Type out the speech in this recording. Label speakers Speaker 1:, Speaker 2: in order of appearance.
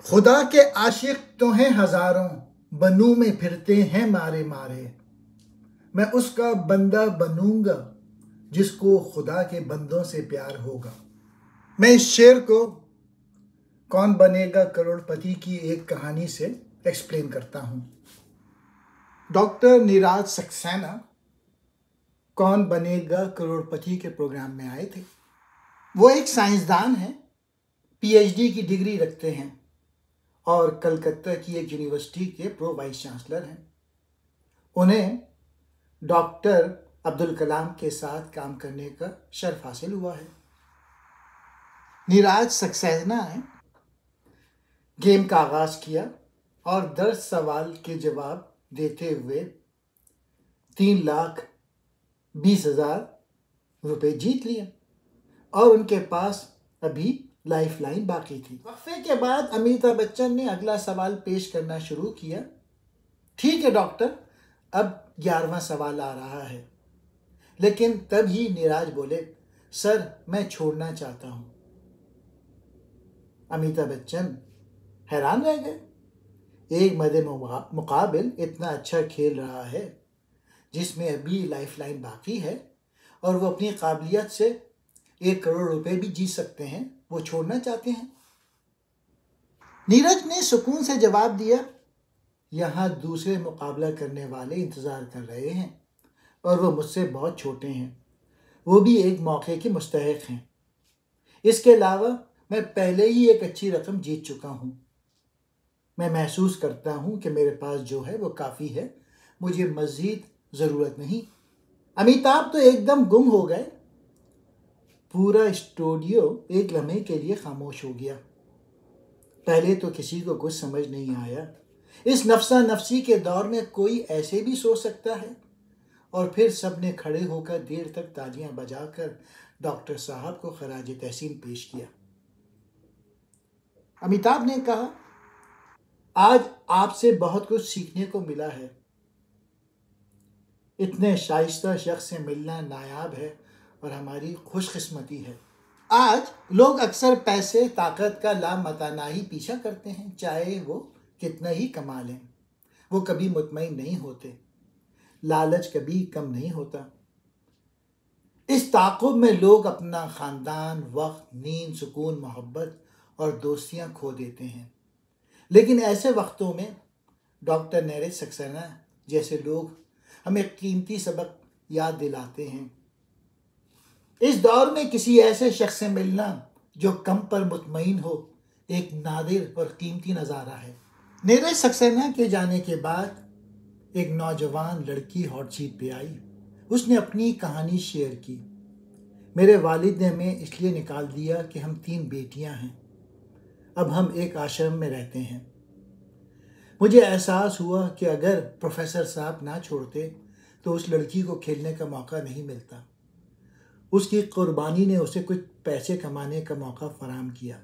Speaker 1: खुदा के आशिक तो हैं हजारों, बनू में फिरते हैं मारे मारे। मैं उसका बंदा बनूंगा जिसको खुदा के बंदों से प्यार होगा। मैं इस शेर को कौन बनेगा करोड़पति की एक कहानी से एक्सप्लेन करता हूं। डॉक्टर नीरज सक्सेना कौन बनेगा करोड़पति के प्रोग्राम में आए थे। वो एक साइंसदान हैं, पीएचडी की डिग्री रखते हैं और कलकत्ता की एक यूनिवर्सिटी के प्रो वाइस चांसलर हैं। उन्हें डॉक्टर अब्दुल कलाम के साथ काम करने का शर्फ हासिल हुआ है। नीरज सक्सेना ने गेम का आगाज किया और 10 सवाल के जवाब देते हुए 3,20,000 रुपए जीत लिए और उनके पास अभी लाइफ लाइन बाकी थी। वक्फे के बाद अमिताभ बच्चन ने अगला सवाल पेश करना शुरू किया। ठीक है डॉक्टर, अब 11वां सवाल आ रहा है। लेकिन तभी नीरज बोले, सर मैं छोड़ना चाहता हूं। अमिताभ बच्चन हैरान रह गए। एक मदे मुकाबिल इतना अच्छा खेल रहा है जिसमें अभी लाइफ लाइन बाकी है और वो अपनी काबिलियत से 1 करोड़ रुपए भी जीत सकते हैं, वो छोड़ना चाहते हैं। नीरज ने सुकून से जवाब दिया, यहाँ दूसरे मुकाबला करने वाले इंतजार कर रहे हैं और वो मुझसे बहुत छोटे हैं, वो भी एक मौके के मुस्तहिक हैं। इसके अलावा मैं पहले ही एक अच्छी रकम जीत चुका हूं। मैं महसूस करता हूं कि मेरे पास जो है वो काफ़ी है, मुझे मज़ीद ज़रूरत नहीं। अमिताभ तो एकदम गुम हो गए। पूरा स्टूडियो एक लम्हे के लिए खामोश हो गया। पहले तो किसी को कुछ समझ नहीं आया। इस नफसा नफसी के दौर में कोई ऐसे भी सोच सकता है। और फिर सब ने खड़े होकर देर तक तालियां बजाकर डॉक्टर साहब को खराज तहसीन पेश किया। अमिताभ ने कहा, आज आपसे बहुत कुछ सीखने को मिला है। इतने शाइस्ता शख्स से मिलना नायाब है और हमारी खुशकिस्मती है। आज लोग अक्सर पैसे ताकत का लामतानाही पीछा करते हैं, चाहे वो कितना ही कमा लें। वो कभी मुतमईन नहीं होते। लालच कभी कम नहीं होता। इस ताक़ुब में लोग अपना ख़ानदान, वक्त, नींद, सुकून, मोहब्बत और दोस्तियां खो देते हैं। लेकिन ऐसे वक्तों में डॉक्टर नीरज सक्सेना जैसे लोग हमें कीमती सबक याद दिलाते हैं। इस दौर में किसी ऐसे शख्स से मिलना जो कम पर मुतमईन हो एक नादिर और कीमती नज़ारा है। नीरज सक्सेना के जाने के बाद एक नौजवान लड़की हॉट सीट पे आई। उसने अपनी कहानी शेयर की। मेरे वालिद ने हमें इसलिए निकाल दिया कि हम 3 बेटियां हैं। अब हम एक आश्रम में रहते हैं। मुझे एहसास हुआ कि अगर प्रोफेसर साहब ना छोड़ते तो उस लड़की को खेलने का मौका नहीं मिलता। उसकी कुर्बानी ने उसे कुछ पैसे कमाने का मौका फराहम किया।